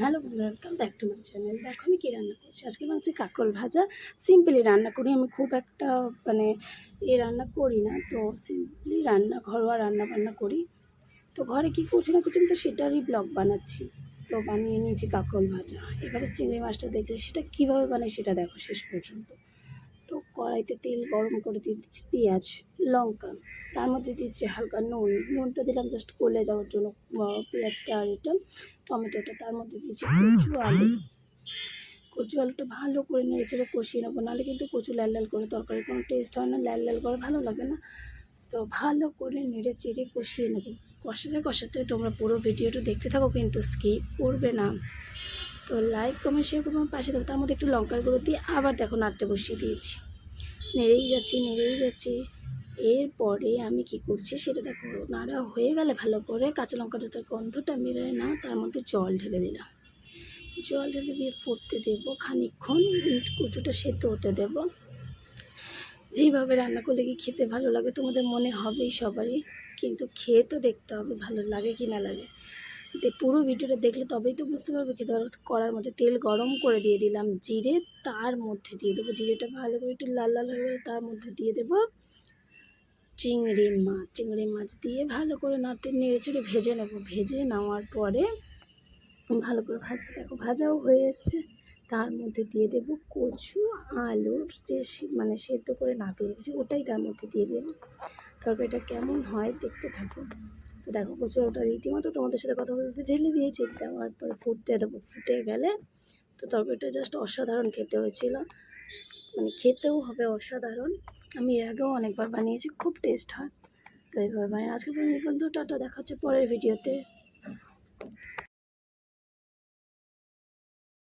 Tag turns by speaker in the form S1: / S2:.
S1: Hello বন্ধুরা, welcome back to my channel. দেখো আমি কী রান্না করছি। আজকে ভাবছি কাঁকরোল ভাজা। সিম্পলি রান্না করি, আমি খুব একটা মানে রান্না করি না, তো সিম্পলি ঘরোয়া রান্না বান্না করি। তো ঘরে কী করছি না করছি আমি তো সেটারই ব্লগ বানাচ্ছি। তো বানিয়ে নিয়েছি কাঁকরোল ভাজা। এবারে চিংড়ি মাছটা দেখলে সেটা কীভাবে বানাই সেটা দেখো শেষ পর্যন্ত। তো কড়াইতে তেল গরম করে দিয়ে দিচ্ছি পেঁয়াজ, লঙ্কা, তার মধ্যে দিচ্ছি হালকা নুনটা দিলাম জাস্ট গলে যাওয়ার জন্য। পেঁয়াজটা আর এটা টমেটোটা, তার মধ্যে দিচ্ছি কচু আলুটা ভালো করে নেড়েচেড়ে কষিয়ে নেবো, নাহলে কিন্তু কচু লাল লাল করে তরকারি কোনো টেস্ট হয় না, লাল লাল করে ভালো লাগে না। তো ভালো করে নেড়ে চেড়ে কষিয়ে নেবো। কষাতে কষাতে তোমরা পুরো ভিডিওটা দেখতে থাকো, কিন্তু স্কিপ করবে না। তো লাইক কমেন্ট শেয়ার করবো, পাশে থাকো। তার মধ্যে একটু লঙ্কার গুঁড়ো দিয়ে আবার দেখো নাড়তে বসিয়ে দিয়েছি। নেড়েই যাচ্ছি। এরপরে আমি কি করছি সেটা দেখো। নাড়া হয়ে গেলে ভালো করে কাঁচা লঙ্কা যাতে গন্ধটা বেরোয় না, তার মধ্যে জল ঢেলে দিলাম। জল ঢেলে দিয়ে ফুটতে দেবো খানিকক্ষণ, কচুটা সেদ্ধ হতে দেবো। যেইভাবে রান্না করলে কি খেতে ভালো লাগে তোমাদের মনে হবেই সবারই, কিন্তু খেয়ে তো দেখতে হবে ভালো লাগে কি না লাগে। পুরো ভিডিওটা দেখলে তবেই তো বুঝতে পারবে খেতে ভালো। কড়ার মধ্যে তেল গরম করে দিয়ে দিলাম জিরে, তার মধ্যে দিয়ে দেবো জিরেটা ভালো করে একটু লাল লাল হয়ে গেলে তার মধ্যে দিয়ে দেবো চিংড়ি মাছ দিয়ে ভালো করে নেড়ে ভেজে নেবো। ভেজে নেওয়ার পরে ভালো করে ভাজতে দেখো ভাজাও হয়ে এসছে। তার মধ্যে দিয়ে দেবো কচু আলুর যে সেদ্ধ করে নাড়ু রেখেছি ওটাই তার মধ্যে দিয়ে দেবো। তরকারিটা কেমন হয় দেখতে থাকো। তো দেখো কচু ওটা রীতিমতো তোমাদের সাথে কথা বলতে ঢেলে দিয়েছি। দেওয়ার পরে ফুটতে দেবো, ফুটে গেলে তো তরকারিটা জাস্ট অসাধারণ খেতে হয়েছিল, খেতেও হবে অসাধারণ। আমি এর আগেও অনেকবার বানিয়েছি, খুব টেস্ট হয়। তো এইভাবে বানিয়ে আজকে পর্যন্ত টাটা, দেখা হচ্ছে পরের ভিডিওতে।